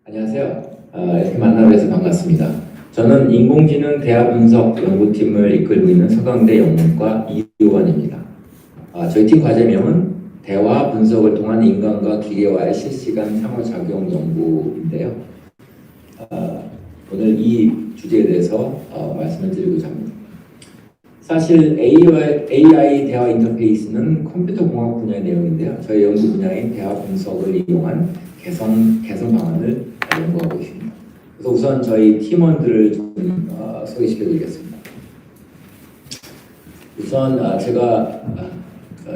안녕하세요. 이렇게 만나 뵈서 반갑습니다. 저는 인공지능 대화 분석 연구팀을 이끌고 있는 서강대 영문과 이효원입니다. 저희 팀 과제명은 대화 분석을 통한 인간과 기계와의 실시간 상호작용 연구인데요. 오늘 이 주제에 대해서 말씀을 드리고자 합니다. 사실 AI 대화 인터페이스는 컴퓨터 공학 분야의 내용인데요. 저희 연구 분야인 대화 분석을 이용한 개선 방안을 연구하고 있습니다. 그래서 우선 저희 팀원들을 좀 소개시켜드리겠습니다. 우선 제가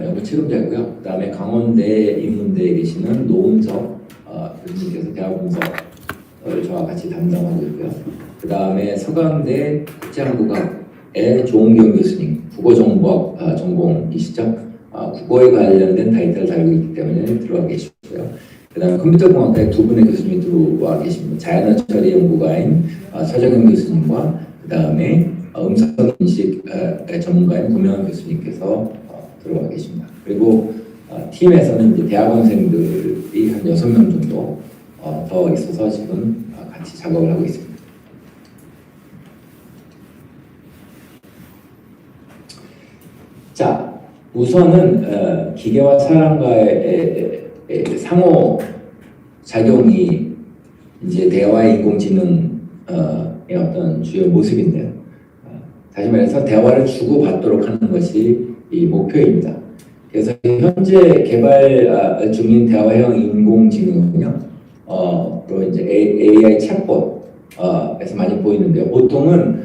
연구 책임자고요. 그 다음에 강원대 인문대에 계시는 노은석 교수님께서 대화 분석을 저와 같이 담당하고 있고요. 그 다음에 서강대 국제한국학의 조은경 교수님, 국어정보학 전공이시죠. 국어에 관련된 타이틀을 달고 있기 때문에 들어와 계시고요. 그 다음에 컴퓨터공학과의 두 분의 교수님이 들어와 계십니다. 자연어처리 연구가인 서정현 교수님과 그 다음에 음성인식 전문가인 고명환 교수님께서 들어와 계십니다. 그리고 팀에서는 이제 대학원생들이 한 6명 정도 더 있어서 지금 같이 작업을 하고 있습니다. 자, 우선은 기계와 사람과의 상호 작용이 이제 대화의 인공지능의 어떤 주요 모습인데요. 다시 말해서 대화를 주고받도록 하는 것이 이 목표입니다. 그래서 현재 개발 중인 대화형 인공지능은요, 또 이제 AI 챗봇에서 많이 보이는데요. 보통은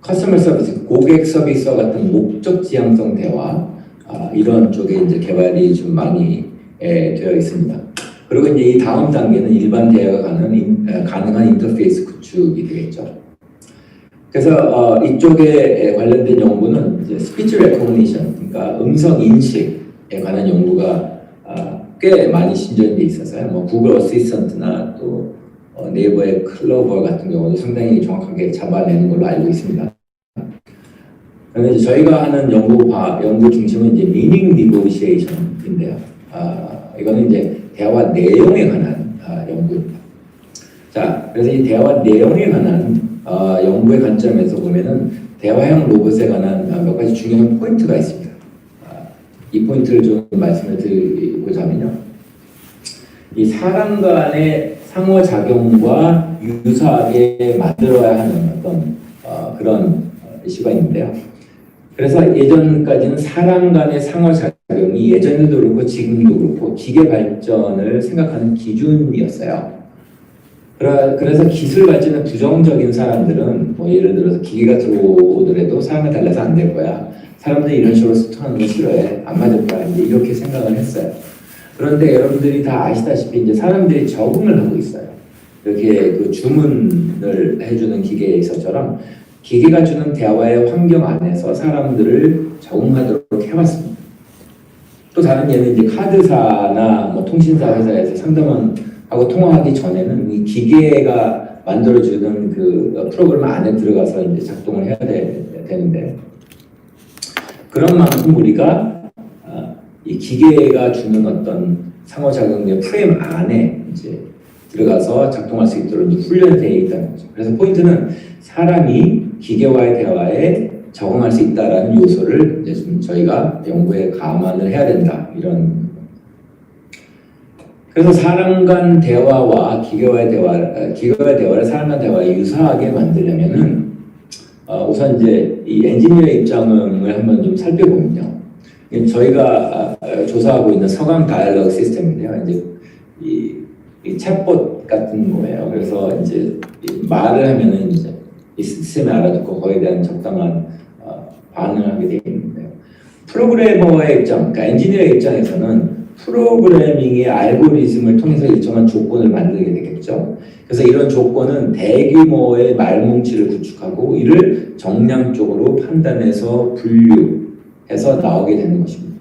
커스터머 서비스, 고객 서비스와 같은 목적 지향성 대화 이런 쪽에 이제 개발이 좀 많이 되어 있습니다. 그리고 이제 이 다음 단계는 일반 대화가 가능한 인터페이스 구축이 되겠죠. 그래서 이쪽에 관련된 연구는 이제 스피치 레코그니션, 그러니까 음성 인식에 관한 연구가 꽤 많이 신전돼 있어서요. 뭐 구글 어시스턴트나 또 네이버의 클로버 같은 경우도 상당히 정확하게 잡아내는 걸로 알고 있습니다. 그런데 저희가 하는 연구 중심은 이제 미닝 니고시에이션인데요. 이거는 이제 대화 내용에 관한 연구입니다. 자, 그래서 이 대화 내용에 관한 연구의 관점에서 보면은 대화형 로봇에 관한 몇 가지 중요한 포인트가 있습니다. 이 포인트를 좀 말씀을 드리고자 하면요. 이 사람 간의 상호작용과 유사하게 만들어야 하는 어떤 그런 이슈가 있는데요. 그래서 예전까지는 사람 간의 상호작용이 예전에도 그렇고 지금도 그렇고 기계 발전을 생각하는 기준이었어요. 그래서 기술 발전에 부정적인 사람들은 뭐 예를 들어서 기계가 들어오더라도 사람을 달라서 안 될 거야. 사람들이 이런 식으로 소통하는 거 싫어해. 안 맞을 거야. 이제 이렇게 생각을 했어요. 그런데 여러분들이 다 아시다시피 이제 사람들이 적응을 하고 있어요. 이렇게 그 주문을 해주는 기계에서처럼 기계가 주는 대화의 환경 안에서 사람들을 적응하도록 해왔습니다. 또 다른 예는 이제 카드사나 뭐 통신사 회사에서 상담원하고 통화하기 전에는 이 기계가 만들어주는 그 프로그램 안에 들어가서 이제 작동을 해야 되는데 그런 만큼 우리가 이 기계가 주는 어떤 상호작용의 프레임 안에 이제 들어가서 작동할 수 있도록 훈련되어 있다는 거죠. 그래서 포인트는 사람이 기계와의 대화에 적응할 수 있다라는 요소를 이제 좀 저희가 연구에 감안을 해야 된다. 이런. 그래서 사람 간 대화와 기계와의 대화를 사람 간 대화에 유사하게 만들려면은 우선 이제 이 엔지니어의 입장을 한번 좀 살펴보면요. 저희가 조사하고 있는 서강 다이얼로그 시스템인데요. 이제 이 챗봇 같은 거예요. 그래서 이제 말을 하면은 이제 이 시스템이 알아듣고 거기에 대한 적당한 반응을 하게 되어 있는데요. 프로그래머의 입장, 그러니까 엔지니어의 입장에서는 프로그래밍의 알고리즘을 통해서 일정한 조건을 만들게 되겠죠. 그래서 이런 조건은 대규모의 말뭉치를 구축하고 이를 정량적으로 판단해서 분류해서 나오게 되는 것입니다.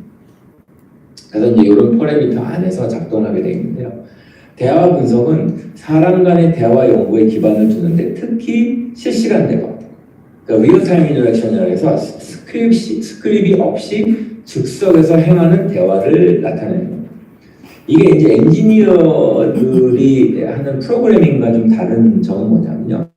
그래서 이제 이런 파라미터 안에서 작동을 하게 되어 있는데요. 대화 분석은 사람 간의 대화 연구에 기반을 두는데 특히 실시간 대화, 그러니까 리얼타임 인터랙션이라고 해서 스크립이 없이 즉석에서 행하는 대화를 나타내는 겁니다. 이게 이제 엔지니어들이 하는 프로그래밍과 좀 다른 점은 뭐냐면요.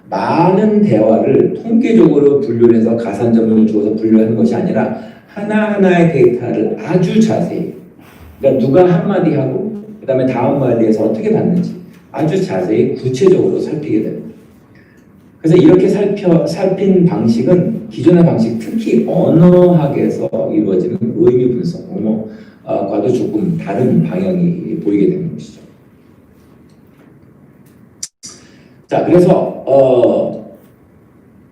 많은 대화를 통계적으로 분류를 해서 가산점을 주어서 분류하는 것이 아니라 하나하나의 데이터를 아주 자세히, 그러니까 누가 한마디 하고 그 다음에 다음 마디에서 어떻게 받는지 아주 자세히 구체적으로 살피게 됩니다. 그래서 이렇게 살핀 방식은 기존의 방식, 특히 언어학에서 이루어지는 의미 분석, 과도 조금 다른 방향이 보이게 되는 것이죠. 자, 그래서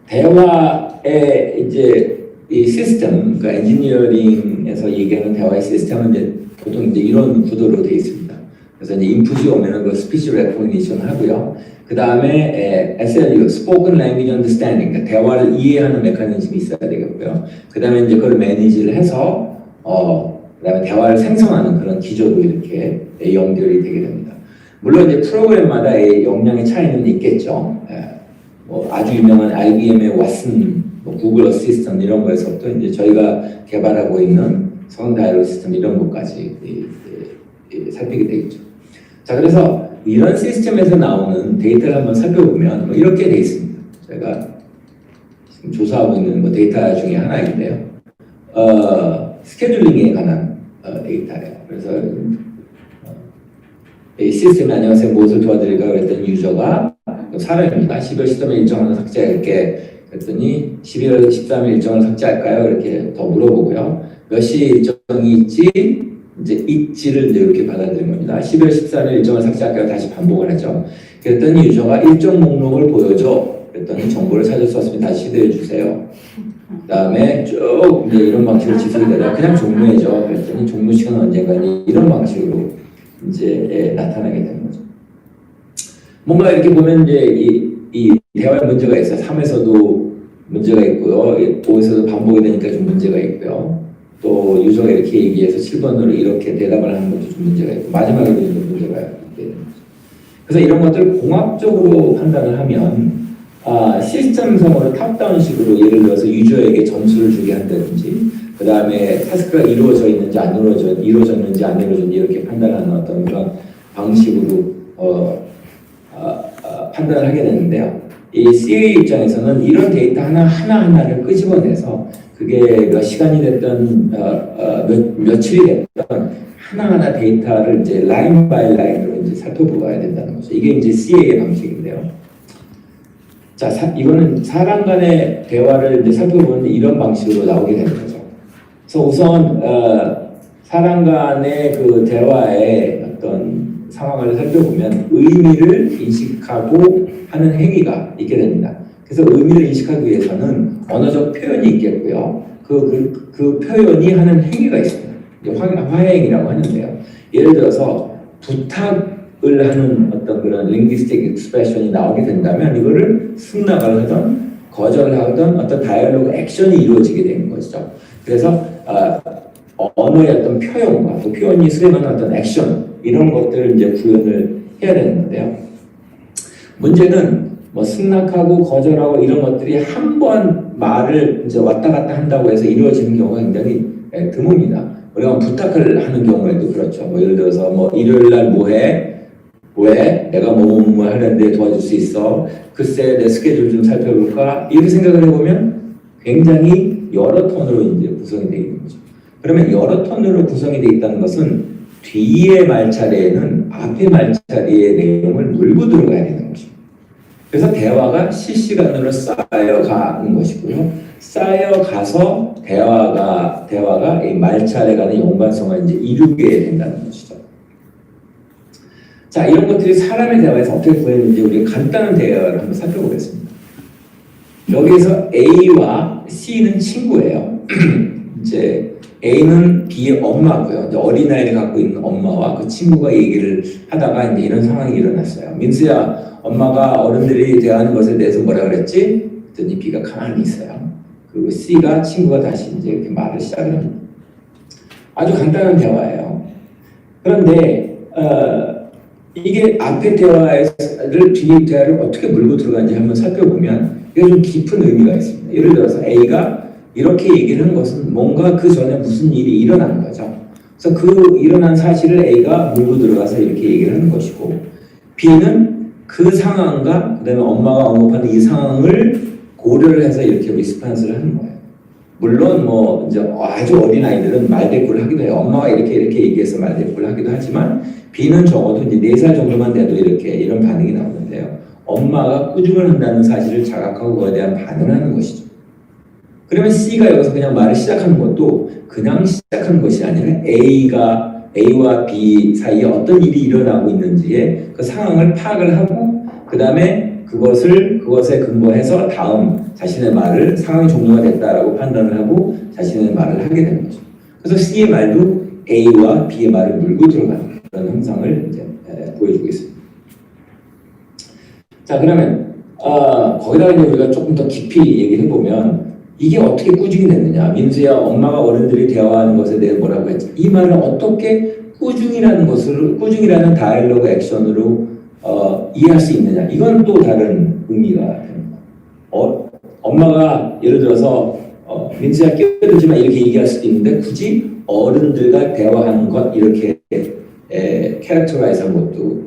대화의 이제 이 시스템, 그러니까 엔지니어링에서 얘기하는 대화의 시스템은 이제 보통 이제 이런 구도로 되어 있습니다. 그래서 이제 인풋이 오면은 그 스피치 레코그니션 하고요. 그 다음에 SLU, Spoken Language Understanding, 그러니까 대화를 이해하는 메커니즘이 있어야 되겠고요. 그 다음에 이제 그걸 매니지를 해서 그 다음에 대화를 생성하는 그런 기조도 이렇게 연결이 되게 됩니다. 물론 이제 프로그램마다 역량의 차이는 있겠죠. 뭐 아주 유명한 IBM의 왓슨, 뭐 구글 어시스턴트 이런 거에서부터 이제 저희가 개발하고 있는 성 다이얼 시스템 이런 것까지 살피게 되겠죠. 자, 그래서 이런 시스템에서 나오는 데이터를 한번 살펴보면 뭐 이렇게 돼 있습니다. 저희가 지금 조사하고 있는 뭐 데이터 중에 하나인데요. 스케줄링에 관한 데이터예요. 그래서 이 시스템에 안녕하세요, 무엇을 도와드릴까 그랬더니 유저가 사람입니다. 12월 13일 일정 하나 삭제할게 그랬더니 12월 13일 일정을 삭제할까요? 이렇게 더 물어보고요. 몇 시 일정이 있지? 이제 있지를 이렇게 받아들인 겁니다. 12월 14일 일정을 삭제할까요? 다시 반복을 하죠. 그랬더니 유저가 일정 목록을 보여줘. 그랬더니 정보를 찾을 수 없으면 다시 시도해 주세요. 그 다음에 쭉 이제 이런 방식으로 지속이 되다가 그냥 종료해줘. 그랬더니 종료 시간은 언젠가니 이런 방식으로 이제 나타나게 되는 거죠. 뭔가 이렇게 보면 이제 이 대화에 문제가 있어요. 3에서도 문제가 있고요. 5에서도 반복이 되니까 좀 문제가 있고요. 또 유저가 이렇게 얘기해서 7번으로 이렇게 대답을 하는 것도 좀 문제가 있고 마지막에도 좀 문제가 있게 되는 거죠. 그래서 이런 것들을 공학적으로 판단을 하면 시스템성으로 탑다운식으로 예를 들어서 유저에게 점수를 주게 한다든지 그 다음에 타스크가 이루어져 있는지 안 이루어졌는지 안 이루어졌는지 이렇게 판단하는 어떤 그런 방식으로 판단을 하게 되는데요. 이 CA 입장에서는 이런 데이터 하나하나를 끄집어내서 그게 몇 시간이 됐든 며칠이 됐든 하나하나 데이터를 이제 라인 바이 라인으로 이제 살펴보아야 된다는 거죠. 이게 이제 CA의 방식인데요. 자, 이거는 사람 간의 대화를 이제 살펴보는데 이런 방식으로 나오게 되는 거죠. 그래서 우선 사람 간의 그 대화의 어떤 상황을 살펴보면 의미를 인식하고 하는 행위가 있게 됩니다. 그래서 의미를 인식하기 위해서는 언어적 표현이 있겠고요. 그 표현이 하는 행위가 있습니다. 화해행위라고 하는데요. 예를 들어서 부탁을 하는 어떤 그런 linguistic expression이 나오게 된다면 이거를 승낙을 하던 거절을 하던 어떤 다이얼로그 액션이 이루어지게 되는 것이죠. 그래서 언어의 어떤 표현과 그 표현이 수행하는 어떤 액션 이런 것들을 이제 구현을 해야 되는데요. 문제는 뭐 승낙하고 거절하고 이런 것들이 한 번 말을 이제 왔다 갔다 한다고 해서 이루어지는 경우가 굉장히 드뭅니다. 우리가 부탁을 하는 경우에도 그렇죠. 뭐 예를 들어서 뭐 일요일 날 뭐해? 내가 뭐 하는데 도와줄 수 있어? 글쎄 내 스케줄 좀 살펴볼까? 이렇게 생각을 해보면 굉장히 여러 톤으로 이제 구성이 되어 있는 거죠. 그러면 여러 톤으로 구성이 되어 있다는 것은 뒤의 말차례에는 앞의 말차례의 내용을 물고 들어가야 되는 것입니다. 그래서 대화가 실시간으로 쌓여가는 것이고요. 쌓여가서 대화가 이 말차례 간의 연관성을 이제 이루게 된다는 것이죠. 자, 이런 것들이 사람의 대화에서 어떻게 보이는지 우리 간단한 대화를 한번 살펴보겠습니다. 여기에서 A와 C는 친구예요. 이제 A는 B의 엄마고요. 이제 어린아이를 갖고 있는 엄마와 그 친구가 얘기를 하다가 이제 이런 상황이 일어났어요. 민수야, 엄마가 어른들이 대하는 것에 대해서 뭐라 그랬지? 그랬더니 B가 가만히 있어요. 그리고 C가 친구가 다시 이제 이렇게 말을 시작을 합니다. 아주 간단한 대화예요. 그런데 이게 앞의 대화를 뒤의 대화를 어떻게 물고 들어가는지 한번 살펴보면 이게 좀 깊은 의미가 있습니다. 예를 들어서 A가 이렇게 얘기를 한 것은 뭔가 그 전에 무슨 일이 일어난 거죠. 그래서 그 일어난 사실을 A가 물고 들어가서 이렇게 얘기를 하는 것이고, B는 그 상황과 그다음에 엄마가 언급하는 이 상황을 고려를 해서 이렇게 리스폰스를 하는 거예요. 물론 뭐 이제 아주 어린 아이들은 말대꾸를 하기도 해요. 엄마가 이렇게 얘기해서 말대꾸를 하기도 하지만 B는 적어도 이제 4살 정도만 돼도 이렇게 이런 반응이 나오는데요. 엄마가 꾸중을 한다는 사실을 자각하고 그거에 대한 반응을 하는 것이죠. 그러면 C가 여기서 그냥 말을 시작하는 것도 그냥 시작하는 것이 아니라 A와 B 사이에 어떤 일이 일어나고 있는지에 그 상황을 파악을 하고 그 다음에 그것에 근거해서 다음 자신의 말을 상황이 종료가 됐다라고 판단을 하고 자신의 말을 하게 되는 거죠. 그래서 C의 말도 A와 B의 말을 물고 들어가는 그런 형상을 이제 보여주고 있습니다. 자, 그러면 거기다가 이제 우리가 조금 더 깊이 얘기해 보면 이게 어떻게 꾸중이 됐느냐? 민수야, 엄마가 어른들이 대화하는 것에 대해 뭐라고 했지? 이 말을 어떻게 꾸중이라는 다이얼로그 액션으로 이해할 수 있느냐? 이건 또 다른 의미가 됩니다. 엄마가 예를 들어서 민수야 끼어들지 마 이렇게 얘기할 수도 있는데 굳이 어른들과 대화하는 것 이렇게 캐릭터라이즈한 것도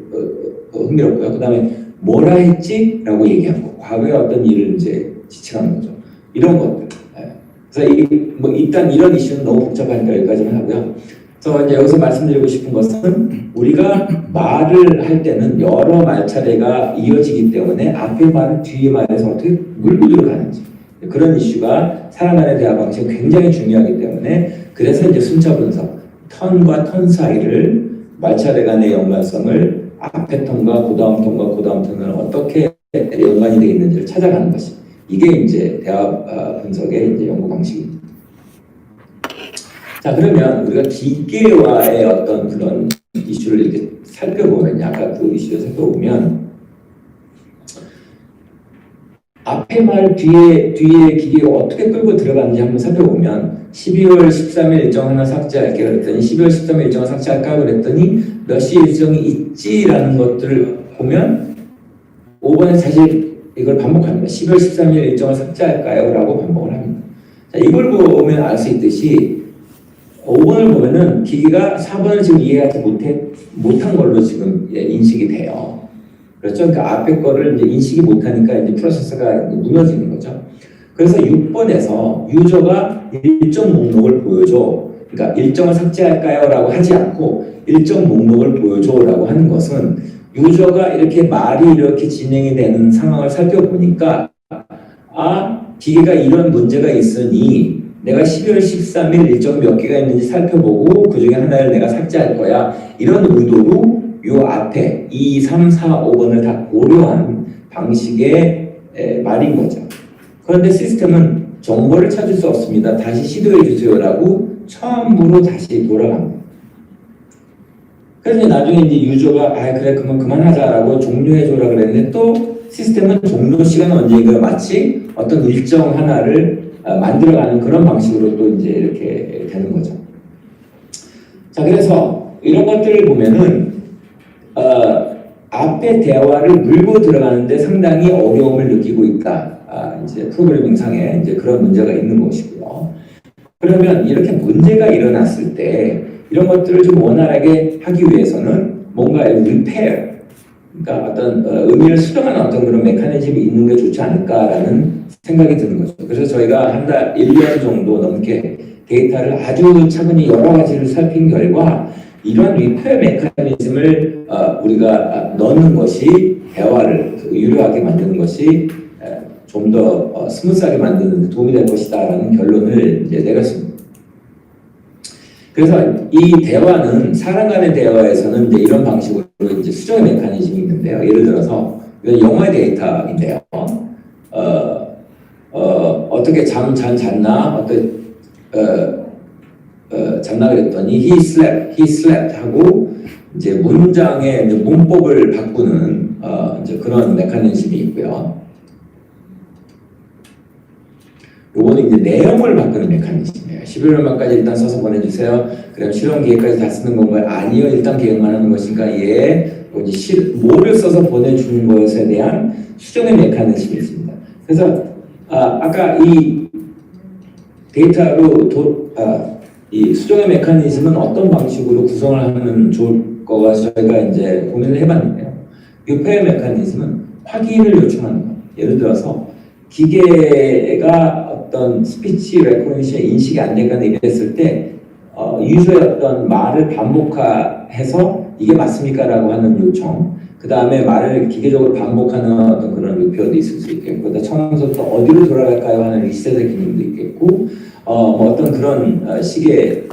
흥미롭고요. 그 다음에 뭐라 했지? 라고 얘기하고 과거에 어떤 일을 이제 지칭하는 거죠. 이런 것들. 그래서 일단 이런 이슈는 너무 복잡하니까 여기까지만 하고요. 그래서 이제 여기서 말씀드리고 싶은 것은 우리가 말을 할 때는 여러 말차례가 이어지기 때문에 앞의 말은 뒤의 말에서 어떻게 물고 들어가는지 그런 이슈가 사람 간의 대화 방식이 굉장히 중요하기 때문에 그래서 이제 순차 분석, 턴과 턴 사이를 말차례 간의 연관성을 앞의 턴과 그 다음 턴과 그 다음 턴을 어떻게 연관이 되어 있는지를 찾아가는 것이 이게 이제 대화 분석의 이제 연구 방식입니다. 자, 그러면 우리가 기계와의 어떤 그런 이슈를 이렇게 살펴보면, 아까 그 이슈를 살펴보면, 앞에 말, 뒤에 기계가 어떻게 끌고 들어가는지 한번 살펴보면, 12월 13일 일정 하나 삭제할게 그랬더니, 12월 13일 일정을 삭제할까 그랬더니, 몇 시 일정이 있지라는 것들을 보면, 5번에 사실 이걸 반복합니다. 12월 13일 일정을 삭제할까요? 라고 반복을 합니다. 자, 이걸 보면 알 수 있듯이 5번을 보면은 기계가 4번을 지금 이해하지 못한 걸로 지금 인식이 돼요. 그렇죠? 그러니까 앞에 거를 이제 인식이 못하니까 이제 프로세서가 이제 무너지는 거죠. 그래서 6번에서 유저가 일정 목록을 보여줘. 그러니까 일정을 삭제할까요? 라고 하지 않고 일정 목록을 보여줘 라고 하는 것은 유저가 이렇게 말이 이렇게 진행이 되는 상황을 살펴보니까 기계가 이런 문제가 있으니 내가 12월 13일 일정 몇 개가 있는지 살펴보고 그 중에 하나를 내가 삭제할 거야. 이런 의도로 요 앞에 2, 3, 4, 5번을 다 고려한 방식의 말인 거죠. 그런데 시스템은 정보를 찾을 수 없습니다. 다시 시도해 주세요라고 처음으로 다시 돌아갑니다. 그래서 나중에 이제 유저가 그래 그러면 그만하자라고 종료해줘라 그랬는데 또 시스템은 종료 시간은 언제인가 마치 어떤 일정 하나를 만들어가는 그런 방식으로 또 이제 이렇게 되는 거죠. 자, 그래서 이런 것들을 보면은 앞에 대화를 물고 들어가는데 상당히 어려움을 느끼고 있다. 이제 프로그래밍 상에 이제 그런 문제가 있는 것이고요. 그러면 이렇게 문제가 일어났을 때 이런 것들을 좀 원활하게 하기 위해서는 뭔가 repair, 그러니까 어떤 의미를 수정하는 어떤 그런 메커니즘이 있는 게 좋지 않을까라는 생각이 드는 거죠. 그래서 저희가 한 달, 1년 정도 넘게 데이터를 아주 차분히 여러 가지를 살핀 결과 이런 리페어 메커니즘을 우리가 넣는 것이 대화를 유료하게 만드는 것이 좀 더 스무스하게 만드는 데 도움이 될 것이다라는 결론을 이제 내렸습니다. 그래서 이 대화는 사람 간의 대화에서는 이제 이런 방식으로 이제 수정의 메커니즘이 있는데요. 예를 들어서 이건 영어의 데이터인데요. 어떻게 잤나? 잤나 그랬더니 he slept 하고 이제 문장의 이제 문법을 바꾸는 이제 그런 메커니즘이 있고요. 요거는 이제 내용을 바꾸는 메커니즘이에요. 11월 말까지 일단 써서 보내주세요. 그럼 실험 계획까지 다 쓰는 건가요? 아니요. 일단 계획만 하는 것인가? 예. 이제 뭐를 써서 보내주는 것에 대한 수정의 메커니즘이 있습니다. 그래서 아까 이 데이터로 이 수정의 메커니즘은 어떤 방식으로 구성을 하면 좋을 거가 저희가 이제 고민을 해봤는데요. 유폐의 메커니즘은 확인을 요청하는 것. 예를 들어서 기계가 어떤 스피치 레코니션 인식이 안 되거나 이랬을 때 유저의 어떤 말을 반복해서 이게 맞습니까? 라고 하는 요청. 그 다음에 말을 기계적으로 반복하는 어떤 그런 유표도 있을 수 있겠고, 처음부터 어디로 돌아갈까요? 하는 리셋의 기능도 있겠고, 뭐 어떤 그런 식의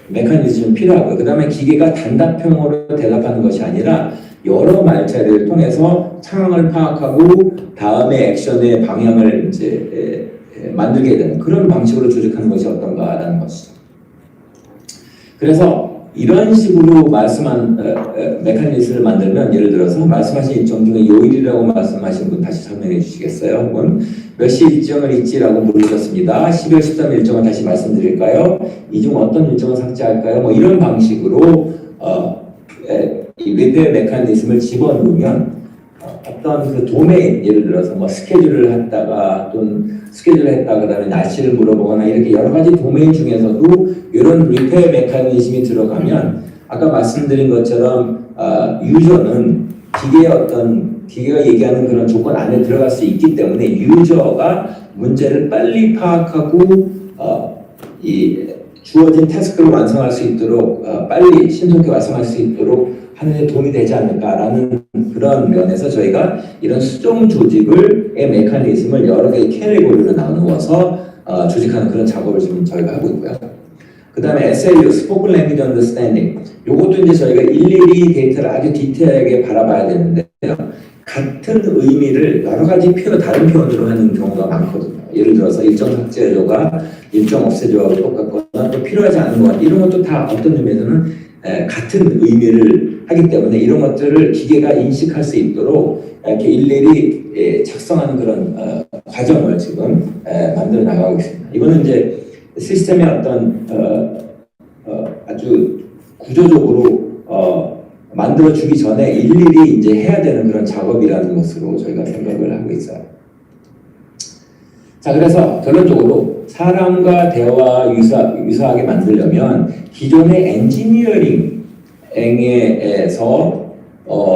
메커니즘이 필요하고, 그 다음에 기계가 단답형으로 대답하는 것이 아니라 여러 말자리를 통해서 상황을 파악하고 다음에 액션의 방향을 이제 만들게 되는 그런 방식으로 조직하는 것이 어떤가라는 것이죠. 그래서 이런 식으로 말씀한 메커니즘을 만들면, 예를 들어서 말씀하신 일정 중에 요일이라고 말씀하신 분 다시 설명해 주시겠어요? 혹은 몇 시 일정을 있지라고 물으셨습니다. 12월 13일 일정을 다시 말씀드릴까요? 이 중 어떤 일정을 삭제할까요? 뭐 이런 방식으로 이 리페어 메커니즘을 집어넣으면 어떤 그 도메인, 예를 들어서 뭐 스케줄을 했다가 또는 스케줄을 했다가 그다음에 날씨를 물어보거나 이렇게 여러 가지 도메인 중에서도 이런 리페어 메커니즘이 들어가면 아까 말씀드린 것처럼 유저는 기계가 얘기하는 그런 조건 안에 들어갈 수 있기 때문에 유저가 문제를 빨리 파악하고 이 주어진 태스크를 완성할 수 있도록 빨리 신속히 완성할 수 있도록 하는 데 도움이 되지 않을까라는 그런 면에서 저희가 이런 수정 조직의 메커니즘을 여러 개의 캐리고리로 나누어서 조직하는 그런 작업을 지금 저희가 하고 있고요. 그 다음에 SLU, Spoken Language Understanding. 요것도 이제 저희가 일일이 데이터를 아주 디테일하게 바라봐야 되는데요. 같은 의미를 여러 가지 다른 표현으로 하는 경우가 많거든요. 예를 들어서 일정 삭제조가 일정 없애조하고 똑같거나 또 필요하지 않은 것, 이런 것도 다 어떤 의미에서는 같은 의미를 하기 때문에 이런 것들을 기계가 인식할 수 있도록 이렇게 일일이 작성하는 그런 과정을 지금 만들어 나가고 있습니다. 이거는 이제 시스템의 어떤 아주 구조적으로 만들어주기 전에 일일이 이제 해야 되는 그런 작업이라는 것으로 저희가 생각을 하고 있어요. 자, 그래서 결론적으로 사람과 대화 유사하게 만들려면 기존의 엔지니어링에서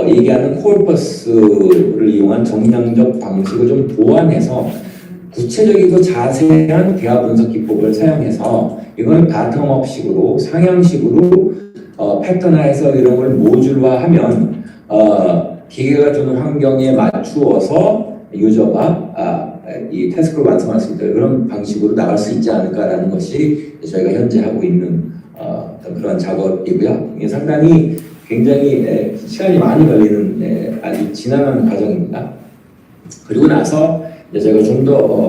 얘기하는 코르퍼스를 이용한 정량적 방식을 좀 보완해서 구체적이고 자세한 대화 분석 기법을 사용해서 이걸 바텀업식으로 상향식으로 패턴화해서 이런 걸 모듈화하면 기계가 주는 환경에 맞추어서 유저가 이 태스크를 완성할 수 있도록 그런 방식으로 나갈 수 있지 않을까라는 것이 저희가 현재 하고 있는 그런 작업이고요. 이게 상당히 굉장히 시간이 많이 걸리는 아주 지난한 과정입니다. 그리고 나서 이제 저희가 좀 더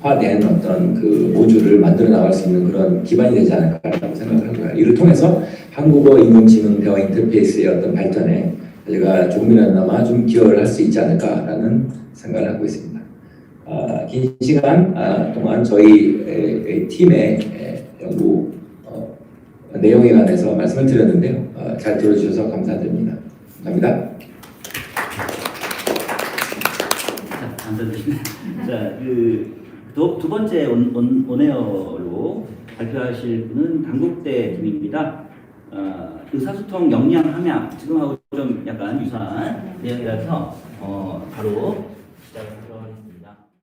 고급화된 어떤 그 모듈을 만들어 나갈 수 있는 그런 기반이 되지 않을까라고 생각하고요. 이를 통해서 한국어 인공지능 대화 인터페이스의 어떤 발전에 저희가 조금이나마 좀 기여를 할 수 있지 않을까라는 생각을 하고 있습니다. 긴 시간 동안 저희 팀의 연구 내용에 관해서 말씀을 드렸는데요. 잘 들어주셔서 감사드립니다. 감사합니다. 감사드립니다. 자, 두 번째 온에어로 발표하실 분은 당국대 팀입니다. 의사소통 역량 함양, 지금하고 좀 약간 유사한 내용이라서 바로